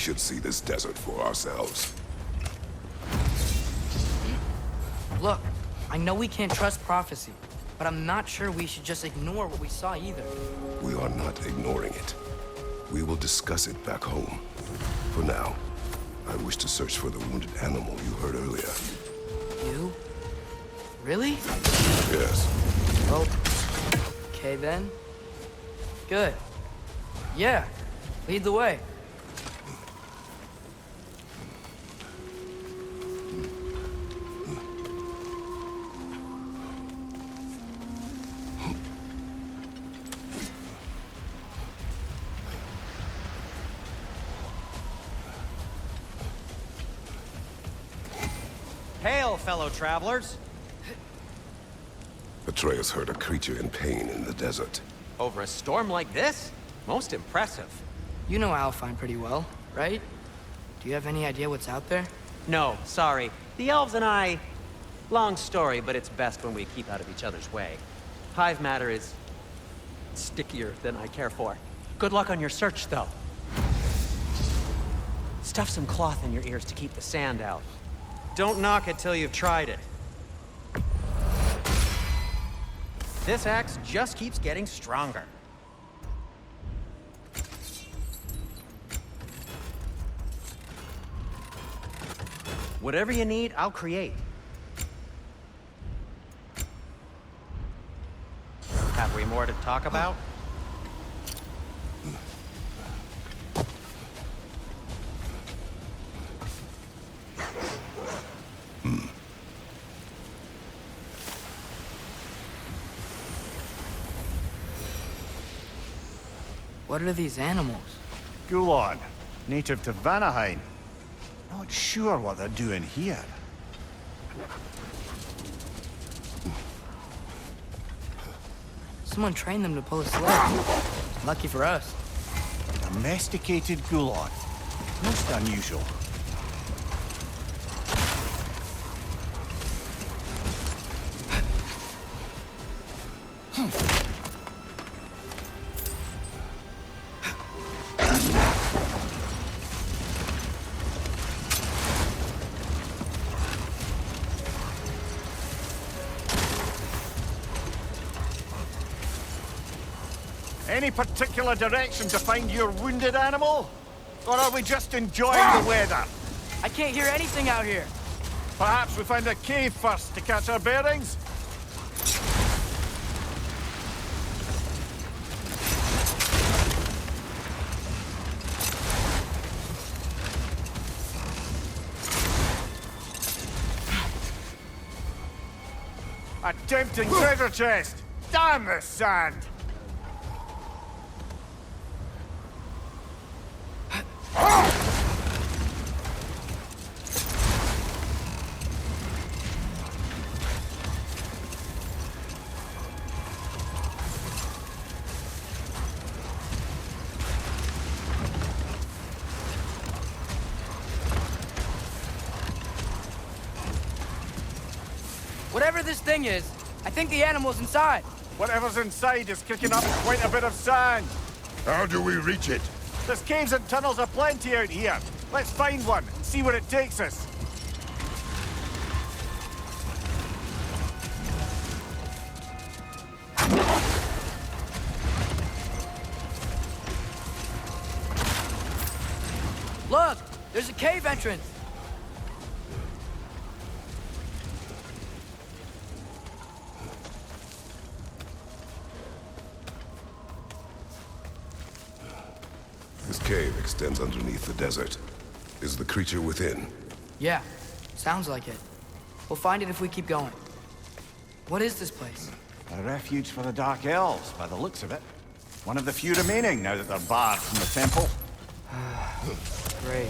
should see this desert for ourselves. Look, I know we can't trust prophecy, but I'm not sure we should just ignore what we saw either. We are not ignoring it. We will discuss it back home. For now, I wish to search for the wounded animal you heard earlier. You? Really? Yes. Well, okay then. Good. Yeah, lead the way. Hail, fellow travelers! Atreus heard a creature in pain in the desert. Over a storm like this? Most impressive. You know Alfine pretty well, right? Do you have any idea what's out there? No, sorry. The elves and I... Long story, but it's best when we keep out of each other's way. Hive Matter is... stickier than I care for. Good luck on your search, though. Stuff some cloth in your ears to keep the sand out. Don't knock it till you've tried it. This axe just keeps getting stronger. Whatever you need, I'll create. Have we more to talk about? What are these animals? Gulon, native to Vanaheim. Not sure what they're doing here. Someone trained them to pull a sled. Lucky for us. Domesticated Gulon. Most unusual. Any particular direction to find your wounded animal? Or are we just enjoying the weather? I can't hear anything out here. Perhaps we find a cave first to catch our bearings? A tempting treasure chest! Damn the sand! Whatever this thing is, I think the animal's inside. Whatever's inside is kicking up quite a bit of sand. How do we reach it? There's caves and tunnels aplenty out here. Let's find one and see where it takes us. Look, there's a cave entrance. This cave extends underneath the desert. Is the creature within? Yeah, sounds like it. We'll find it if we keep going. What is this place? A refuge for the Dark Elves, by the looks of it. One of the few remaining now that they're barred from the temple. Great.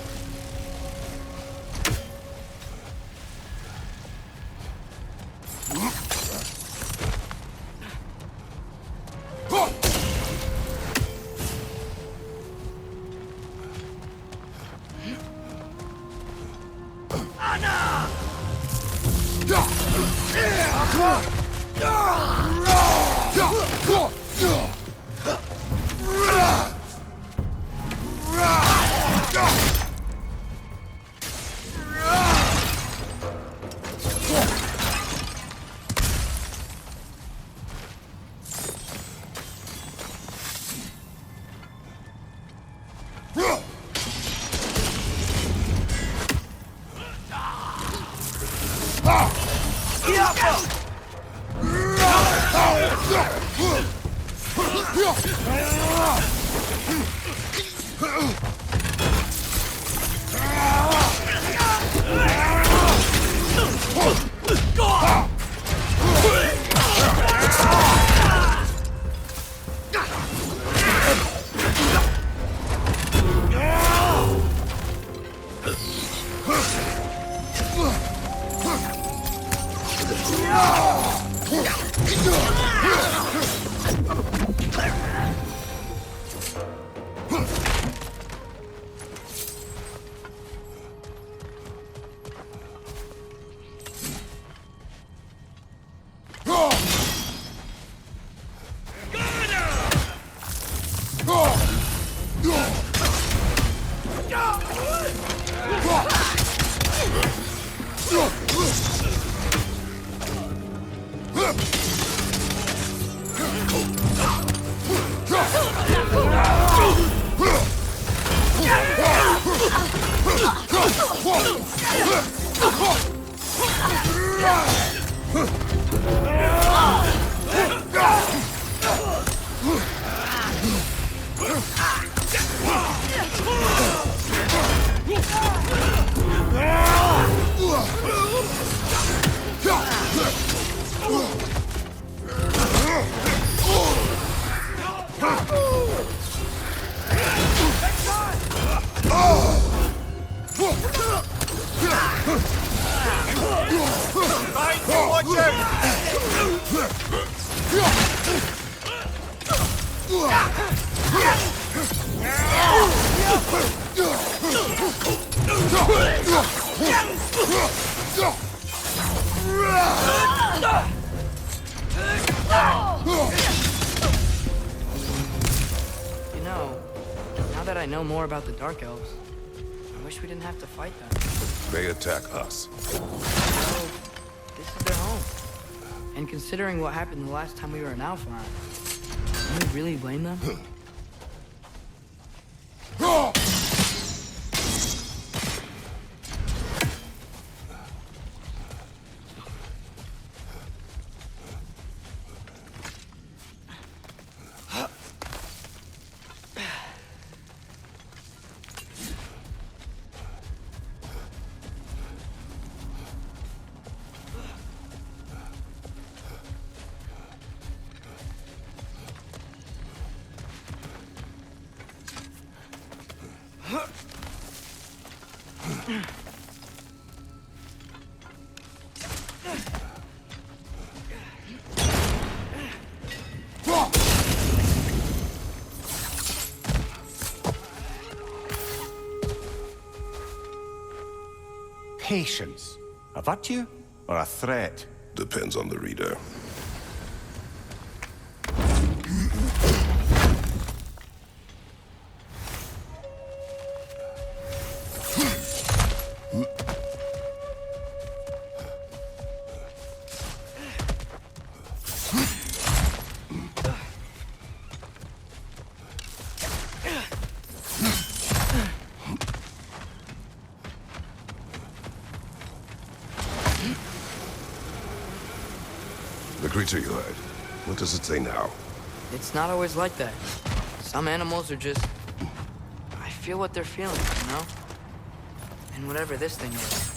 You know, now that I know more about the Dark Elves, I wish we didn't have to fight them. They attack us. So, this is their home. And considering what happened the last time we were in Alfheim, can we really blame them? Patience. A virtue or a threat? Depends on the reader. The creature you had, what does it say now? It's not always like that. Some animals are just... I feel what they're feeling, you know? And whatever this thing is,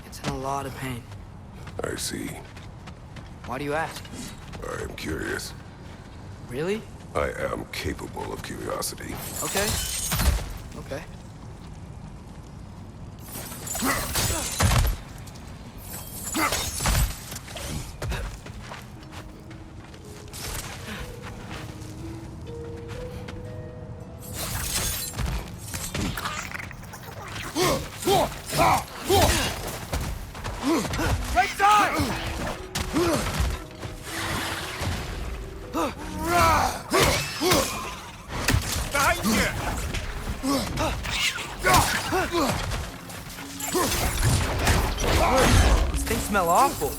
it's in a lot of pain. I see. Why do you ask? I am curious. Really? I am capable of curiosity. Okay. Okay. These things smell awful.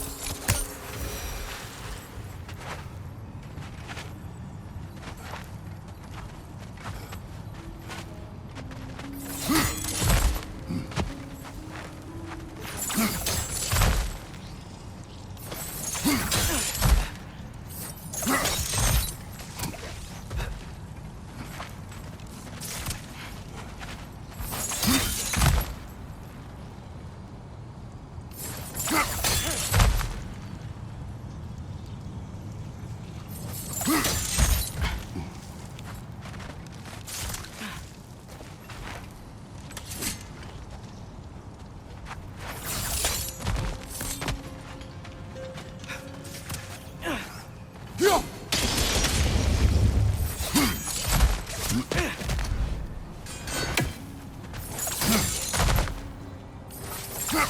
Never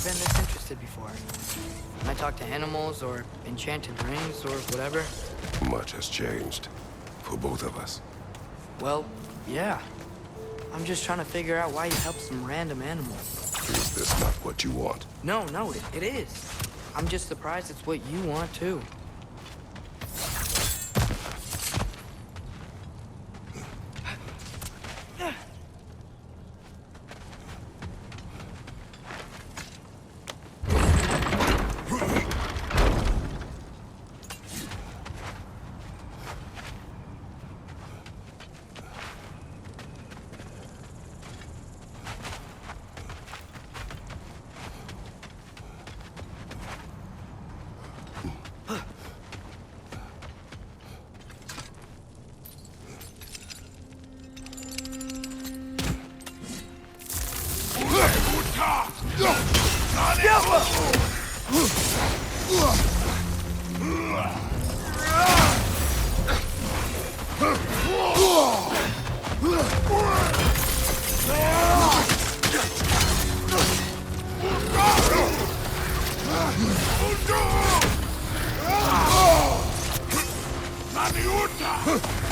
been this interested before. When I talk to animals or enchanted rings or whatever. Much has changed. For both of us. Well, yeah. I'm just trying to figure out why you help some random animal. Is this not what you want? No, it is. I'm just surprised it's what you want, too.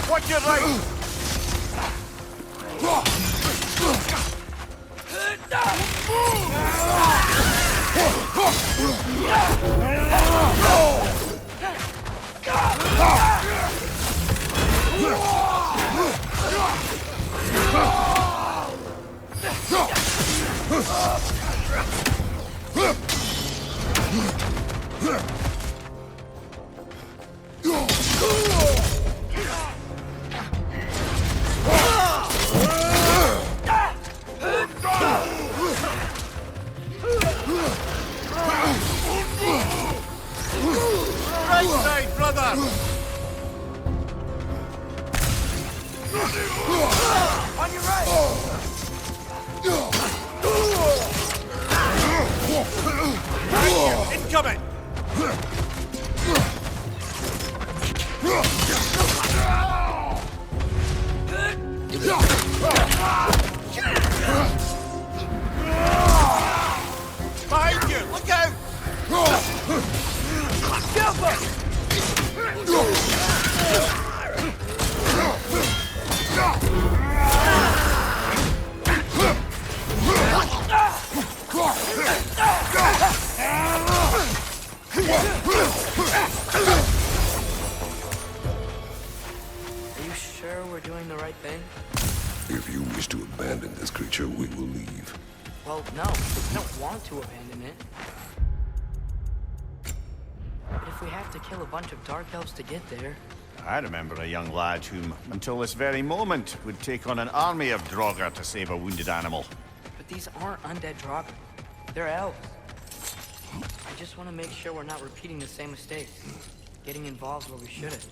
Watch your right! Right side, brother! On your right! Incoming! Behind you! Look out! Are you sure we're doing the right thing? If you wish to abandon this creature, we will leave. Well, no. I don't want to abandon it. But if we have to kill a bunch of dark elves to get there... I remember a young lad whom, until this very moment, would take on an army of Draugr to save a wounded animal. But these aren't undead Draugr. They're elves. I just want to make sure we're not repeating the same mistakes. Getting involved where we shouldn't.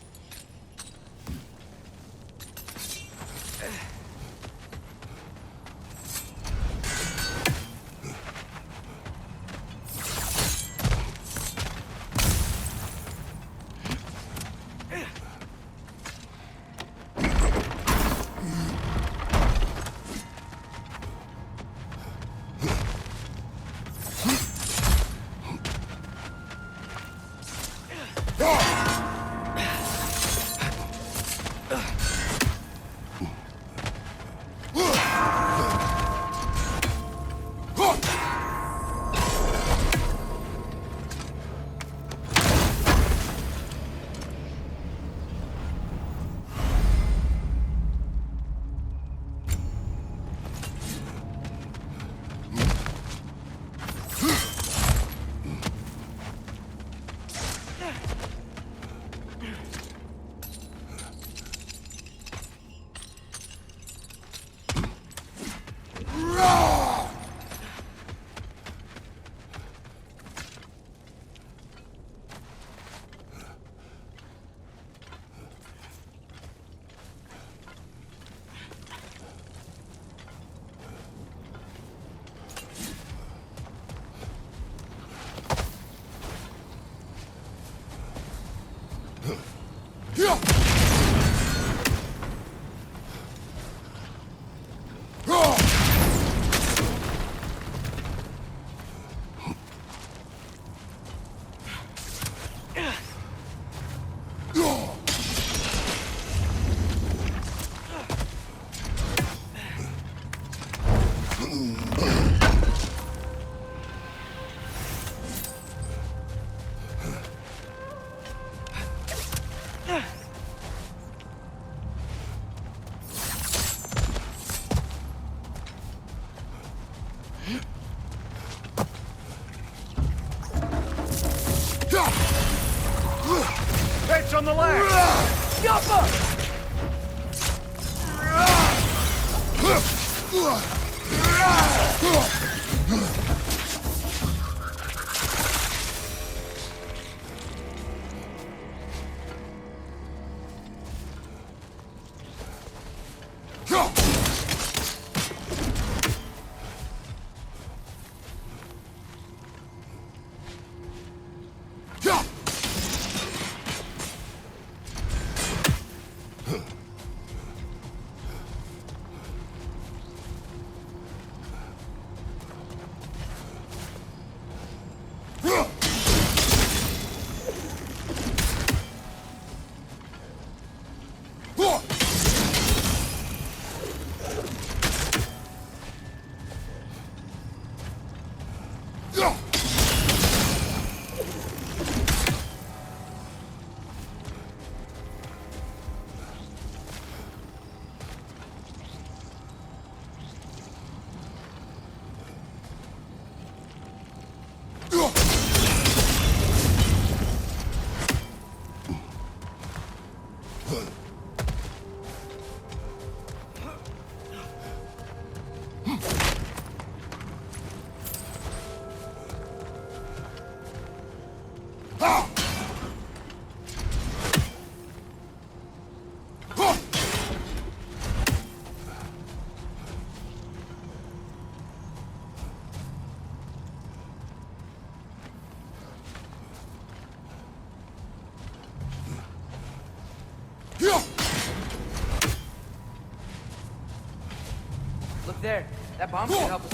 Look there. That bomb should help us.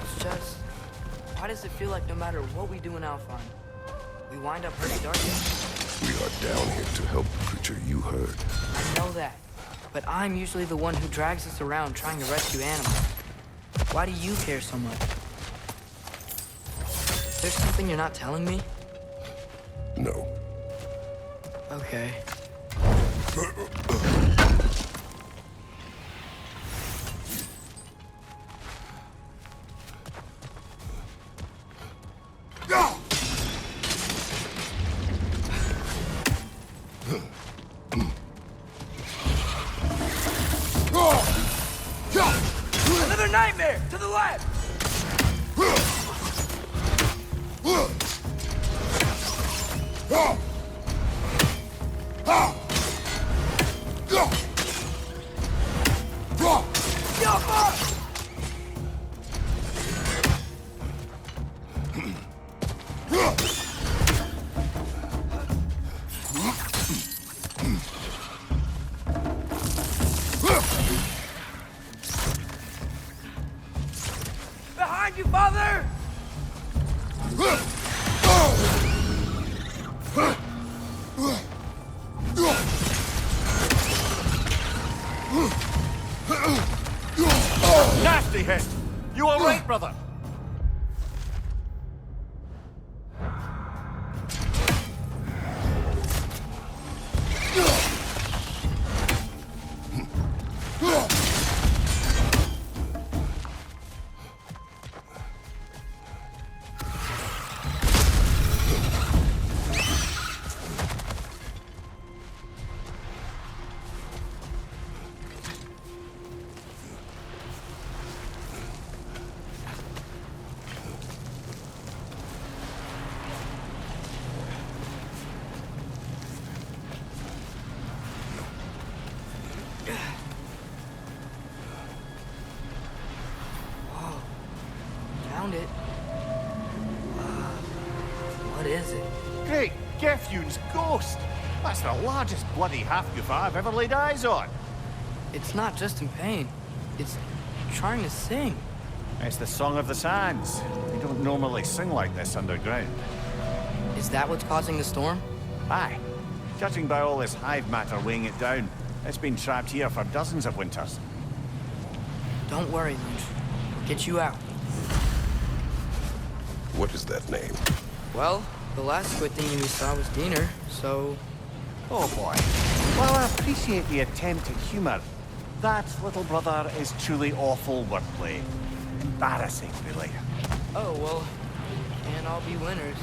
It's just... why does it feel like no matter what we do in Alphon, we wind up hurting darkness? We are down here to help the creature you heard. I know that. But I'm usually the one who drags us around trying to rescue animals. Why do you care so much? There's something you're not telling me? No. Okay. Another nightmare! To the left! Behind you, father! Nasty hit! You all right, brother? Found it. What is it? Great Gefyun's ghost! That's the largest bloody Hafgufa I've ever laid eyes on. It's not just in pain. It's trying to sing. It's the Song of the Sands. We don't normally sing like this underground. Is that what's causing the storm? Aye. Judging by all this hive matter weighing it down, it's been trapped here for dozens of winters. Don't worry, Lynch. We'll get you out. What is that name? Well, the last squid thingy we saw was Diener, so... Oh boy. Well, I appreciate the attempt at humor. That, little brother, is truly awful wordplay. Embarrassing, really. Oh, well, can't all be winners.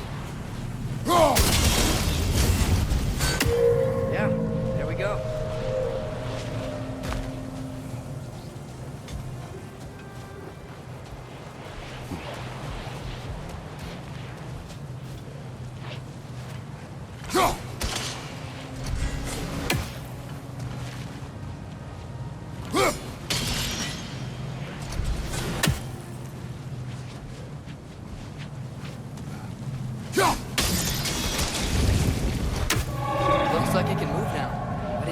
Yeah, there we go.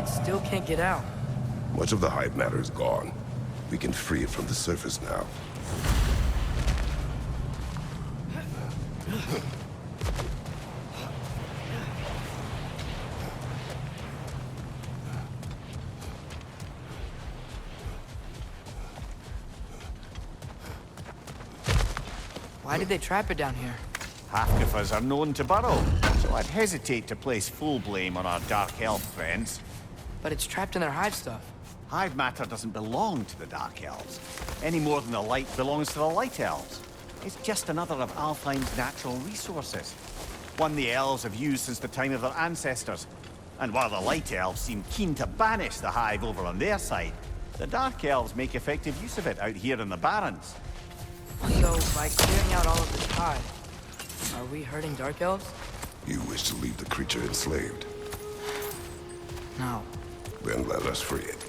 it still can't get out. Much of the Hive Matter is gone. We can free it from the surface now. Why did they trap it down here? Hafgufas are known to burrow, so I'd hesitate to place full blame on our Dark Elf friends. But it's trapped in their hive stuff. Hive Matter doesn't belong to the Dark Elves, any more than the light belongs to the Light Elves. It's just another of Alfheim's natural resources. One the Elves have used since the time of their ancestors. And while the Light Elves seem keen to banish the Hive over on their side, the Dark Elves make effective use of it out here in the Barrens. So, by clearing out all of this hive, are we hurting Dark Elves? You wish to leave the creature enslaved. No. Then let us free it.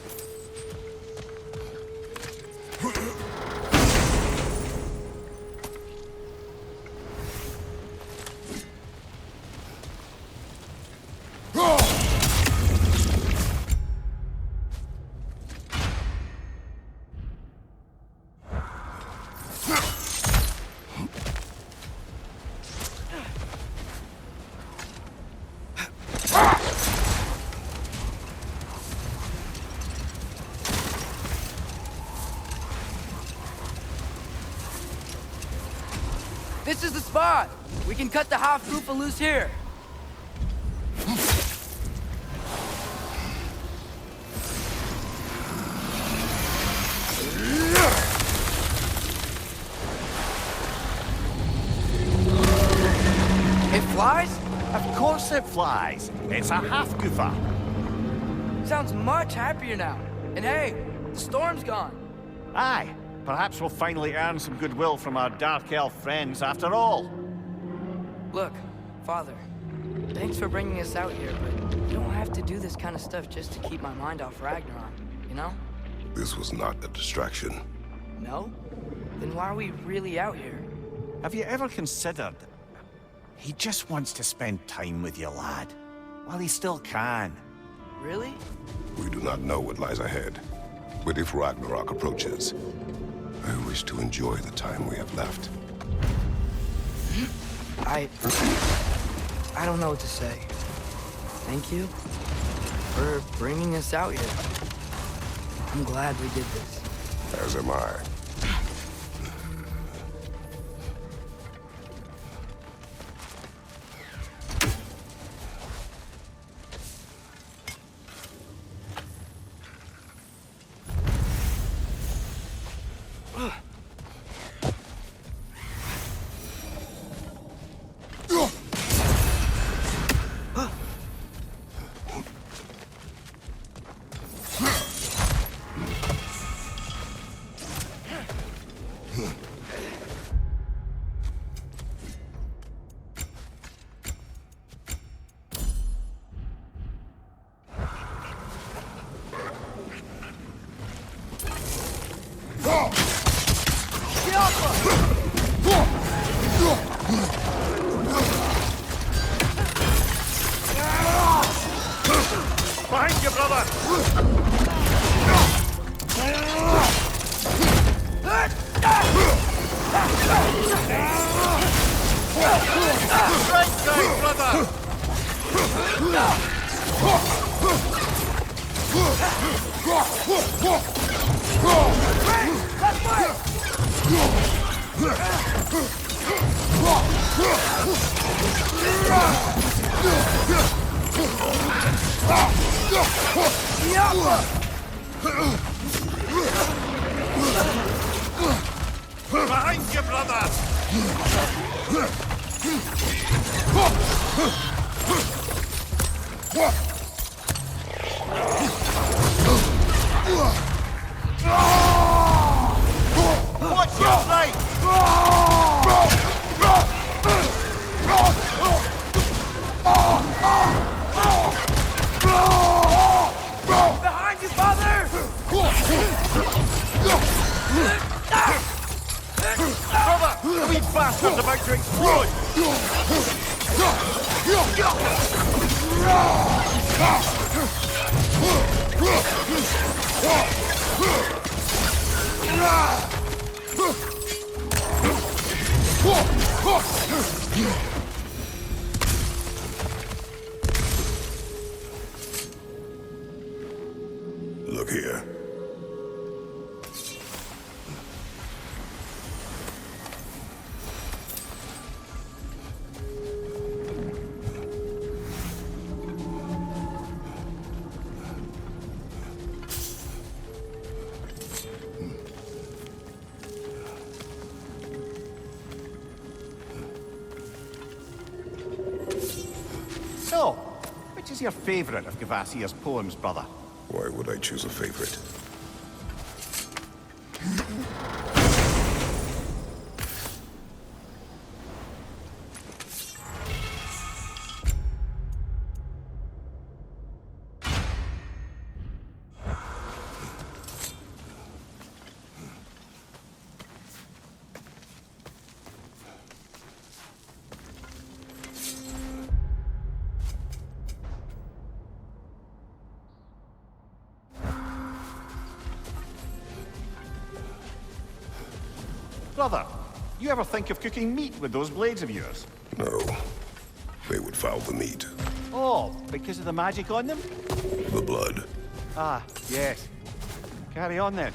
This is the spot! We can cut the Hafgufa loose here! It flies? Of course it flies. It's a Hafgufa. Sounds much happier now. And hey, the storm's gone. Aye. Perhaps we'll finally earn some goodwill from our Dark Elf friends after all. Look, Father, thanks for bringing us out here, but you don't have to do this kind of stuff just to keep my mind off Ragnarok, you know? This was not a distraction. No? Then why are we really out here? Have you ever considered... He just wants to spend time with you, lad. While he still can. Really? We do not know what lies ahead. But if Ragnarok approaches, I wish to enjoy the time we have left. I don't know what to say. Thank you for bringing us out here. I'm glad we did this. As am I. Behind you, brother! Right side, brother! Behind you, brother! Watch your right! Behind you, Father! Brother, the wee bastard's about to explode! Look here. So, which is your favorite of Gavasia's poems, brother? Why would I choose a favorite? Brother, you ever think of cooking meat with those blades of yours? No. They would foul the meat. Oh, because of the magic on them? The blood. Ah, yes. Carry on then.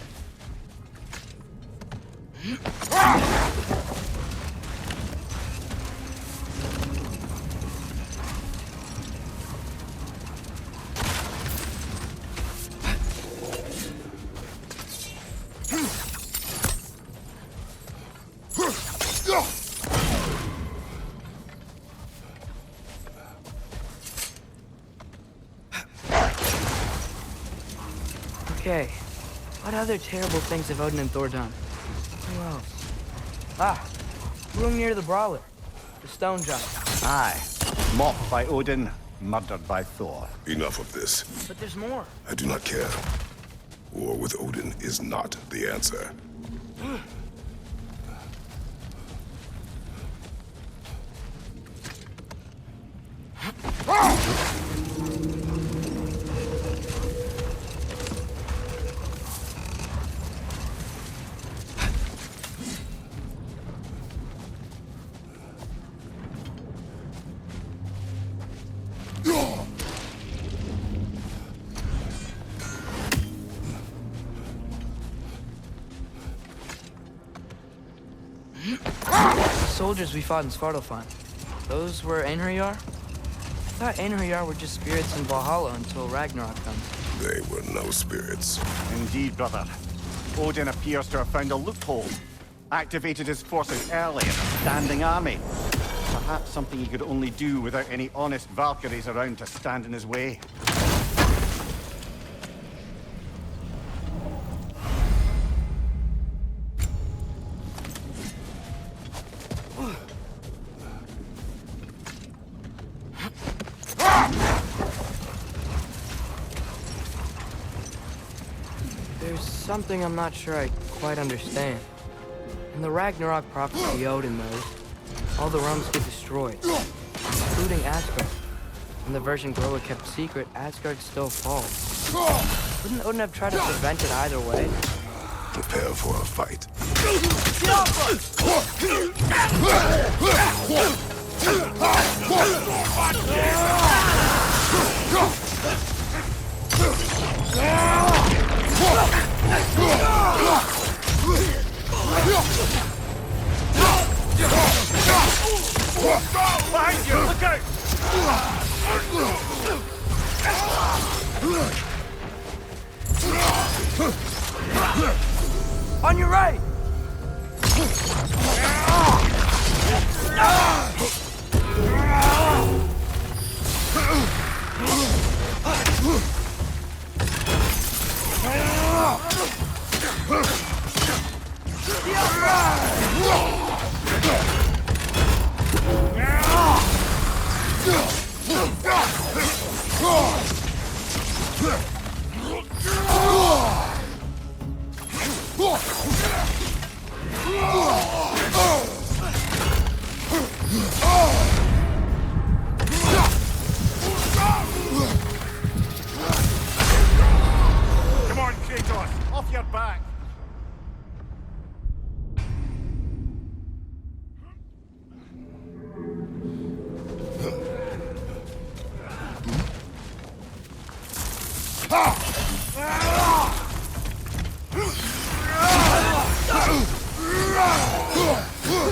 Okay, what other terrible things have Odin and Thor done? Who else? Ah, room near the Brawler. The stone giant. Aye. Mocked by Odin, murdered by Thor. Enough of this. But there's more. I do not care. War with Odin is not the answer. The soldiers we fought in Svartalfheim. Those were Einherjar? I thought Einherjar were just spirits in Valhalla until Ragnarok comes. They were no spirits. Indeed, brother. Odin appears to have found a loophole. Activated his forces early in a standing army. Perhaps something he could only do without any honest Valkyries around to stand in his way. There's something I'm not sure I quite understand. In the Ragnarok prophecy Odin knows, all the realms get destroyed, including Asgard. In the version Groa kept secret, Asgard still falls. Wouldn't Odin have tried to prevent it either way? Prepare for a fight. Behind you! Look out! On your right! your back.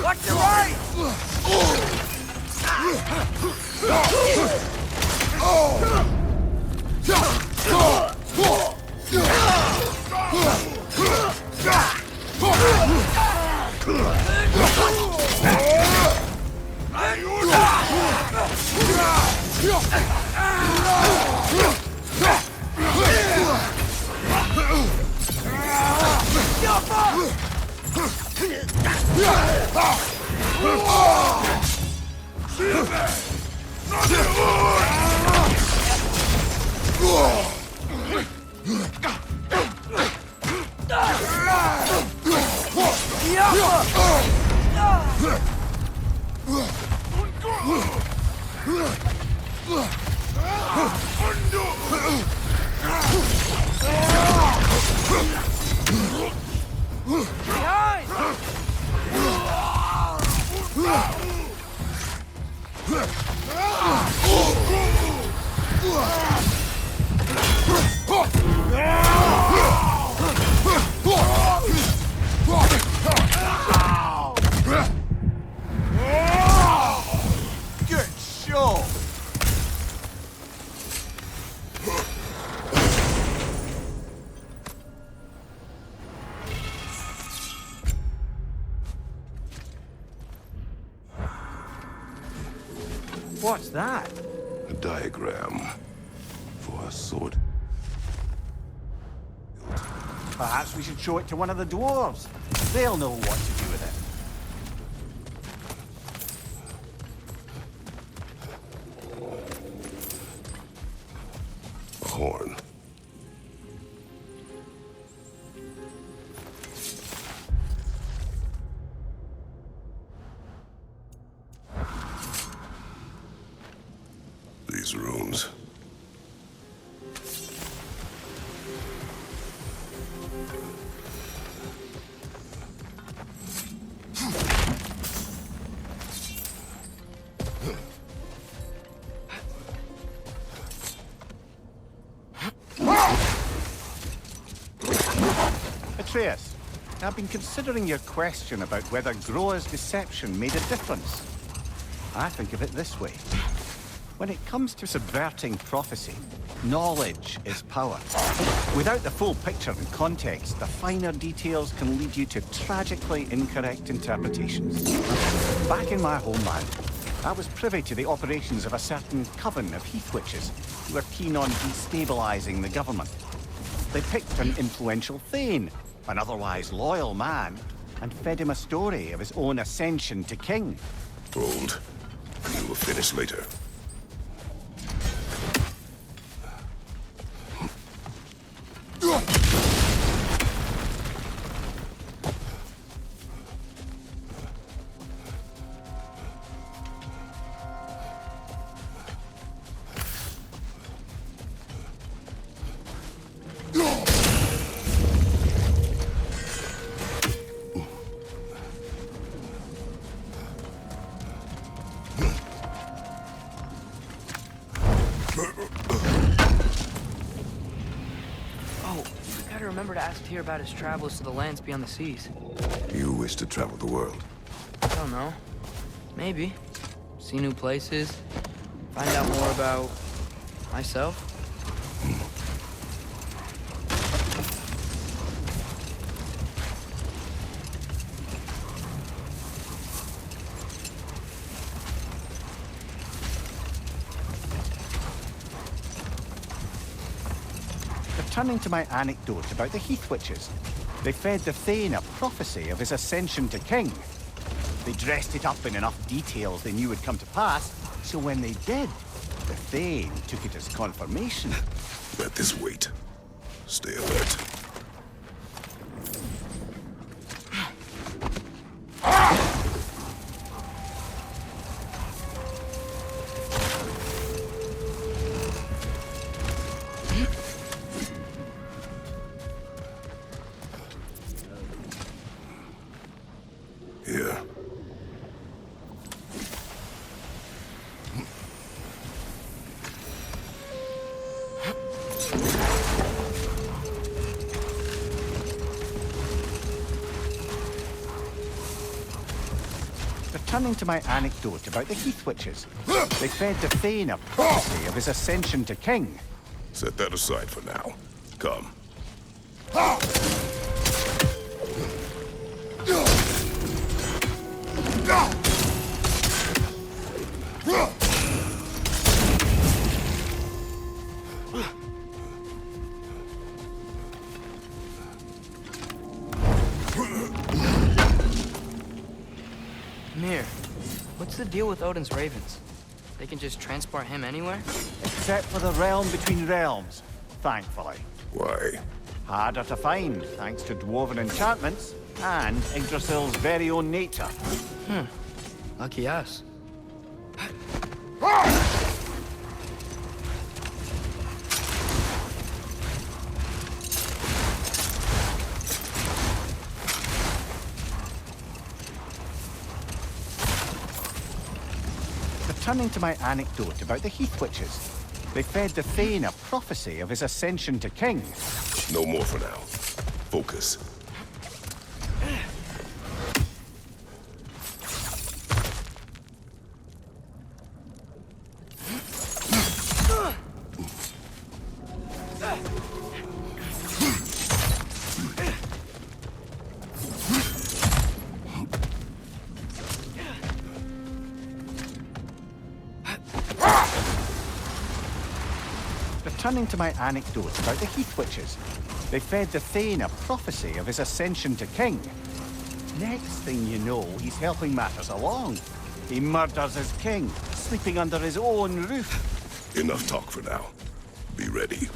Watch your right! Good show. What's that? A diagram for a sword. Perhaps we should show it to one of the dwarves. They'll know what to do with it. A horn. These runes. Atreus, I've been considering your question about whether Groa's deception made a difference. I think of it this way. When it comes to subverting prophecy, knowledge is power. Without the full picture and context, the finer details can lead you to tragically incorrect interpretations. Back in my homeland, I was privy to the operations of a certain coven of heath witches who were keen on destabilizing the government. They picked an influential Thane, an otherwise loyal man, and fed him a story of his own ascension to king. Hold. You will finish later. Remember to ask Tyr about his travels to the lands beyond the seas. You wish to travel the world. I don't know. Maybe. See new places. Find out more about myself. Turning to my anecdote about the heath witches, they fed the Thane a prophecy of his ascension to king. They dressed it up in enough details they knew would come to pass, so when they did, the Thane took it as confirmation. Let this wait. Stay alert. Returning to my anecdote about the Heath Witches, they fed the Thane a prophecy of his ascension to king. Set that aside for now. Come. Mimir, what's the deal with Odin's ravens? They can just transport him anywhere? Except for the realm between realms, thankfully. Why? Harder to find, thanks to dwarven enchantments and Yggdrasil's very own nature. Lucky us. Returning to my anecdote about the Heath Witches, they fed the Thane a prophecy of his ascension to king. No more for now. Focus. Returning to my anecdote about the Heath Witches, they fed the Thane a prophecy of his ascension to king. Next thing you know, he's helping matters along. He murders his king, sleeping under his own roof. Enough talk for now. Be ready.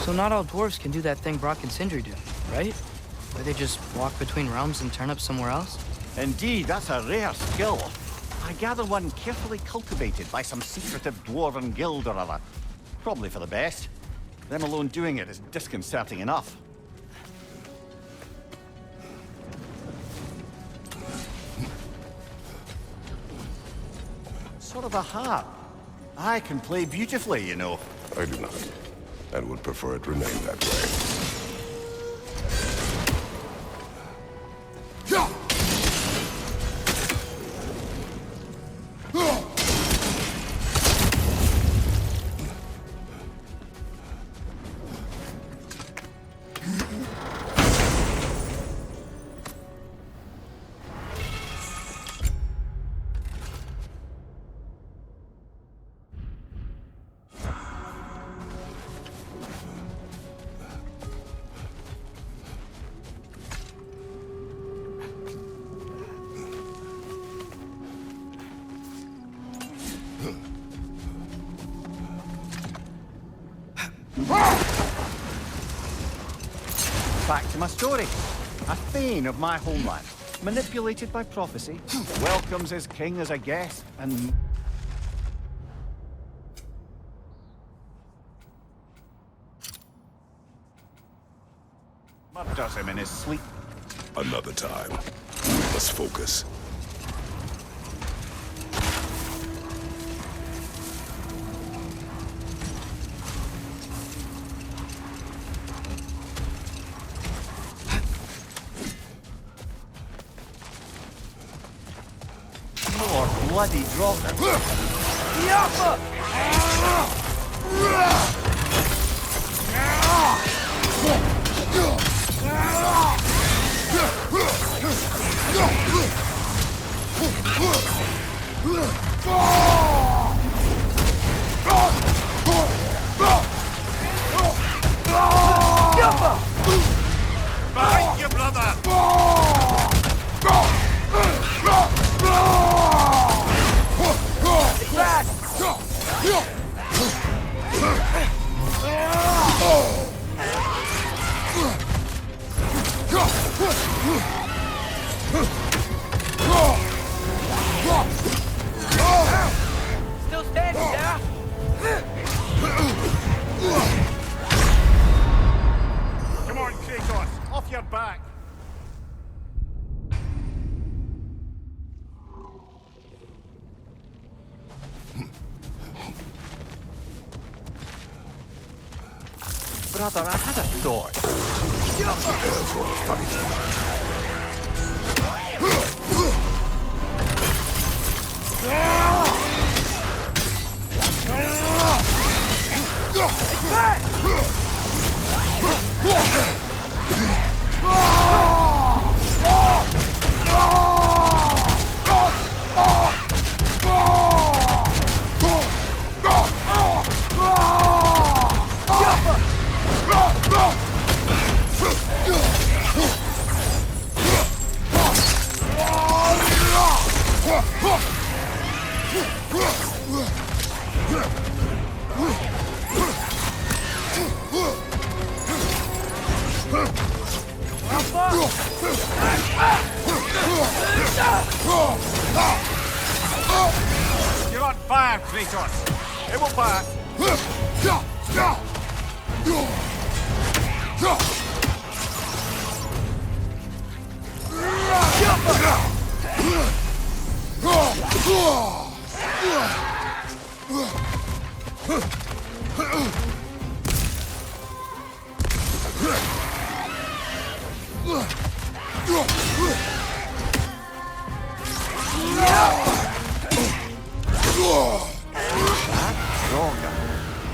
So not all dwarves can do that thing Brock and Sindri do, right? Where they just walk between realms and turn up somewhere else? Indeed, that's a rare skill. I gather one carefully cultivated by some secretive dwarven guild or other. Probably for the best. Them alone doing it is disconcerting enough. Sort of a harp. I can play beautifully, you know. I do not, and would prefer it remain that way. Back to my story. A Thane of my homeland, manipulated by prophecy, welcomes his king as a guest, and... murders him in his sleep. Another time. Let's focus. Bloody dropper. Behind you, brother! Back! Still standing, Sarah? Come on, Kratos, off your back! Brother, I had a thought. Prepare for a fight. You're on fire, Kratos. It will pass.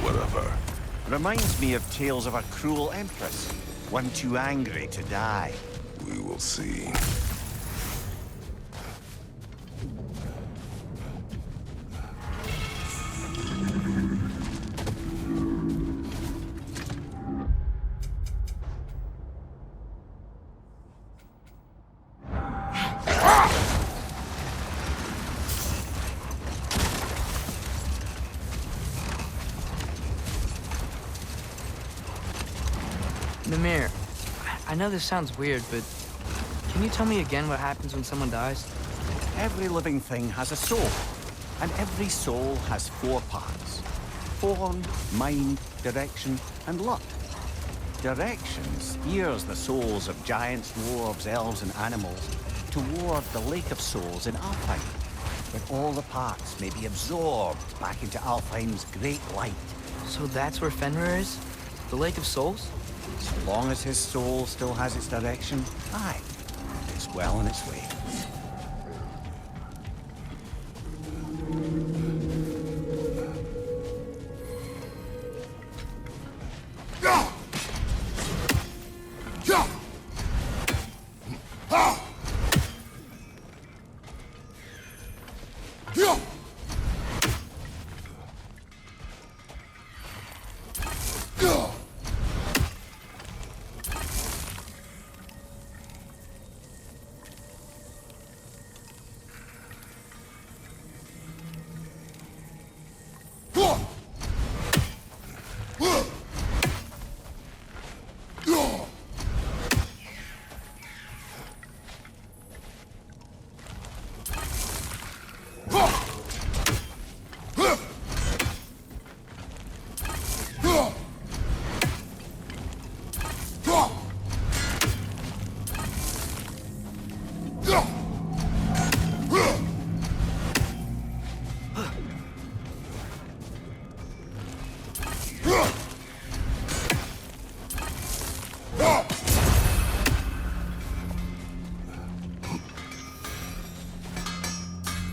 Whatever. Reminds me of tales of a cruel empress, one too angry to die. We will see. Mimir, I know this sounds weird, but can you tell me again what happens when someone dies? Every living thing has a soul, and every soul has 4 parts. Form, mind, direction, and luck. Direction steers the souls of giants, dwarves, elves, and animals toward the Lake of Souls in Alfheim, where all the parts may be absorbed back into Alfheim's great light. So that's where Fenrir is? The Lake of Souls? So long as his soul still has its direction, aye, it's well on its way.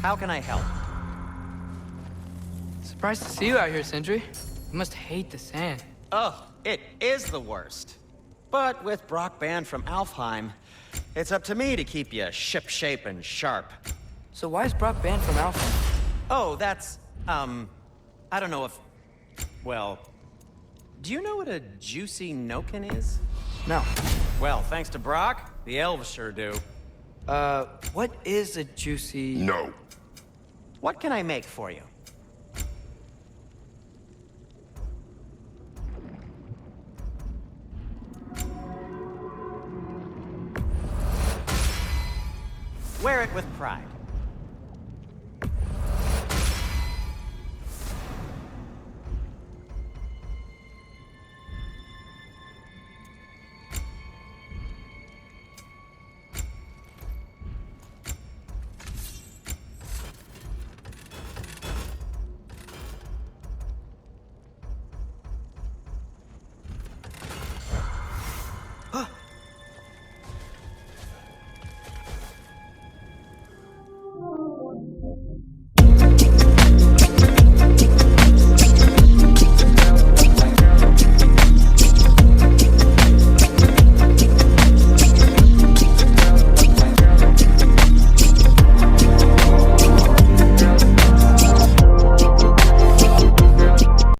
How can I help? Surprised to see you out here, Sindri. You must hate the sand. Oh, it is the worst. But with Brock banned from Alfheim, it's up to me to keep you ship-shape and sharp. So why is Brock banned from Alpha? Oh, that's, I don't know if... Well, do you know what a juicy Noken is? No. Well, thanks to Brock, the elves sure do. What is a juicy... No. What can I make for you? Wear it with pride.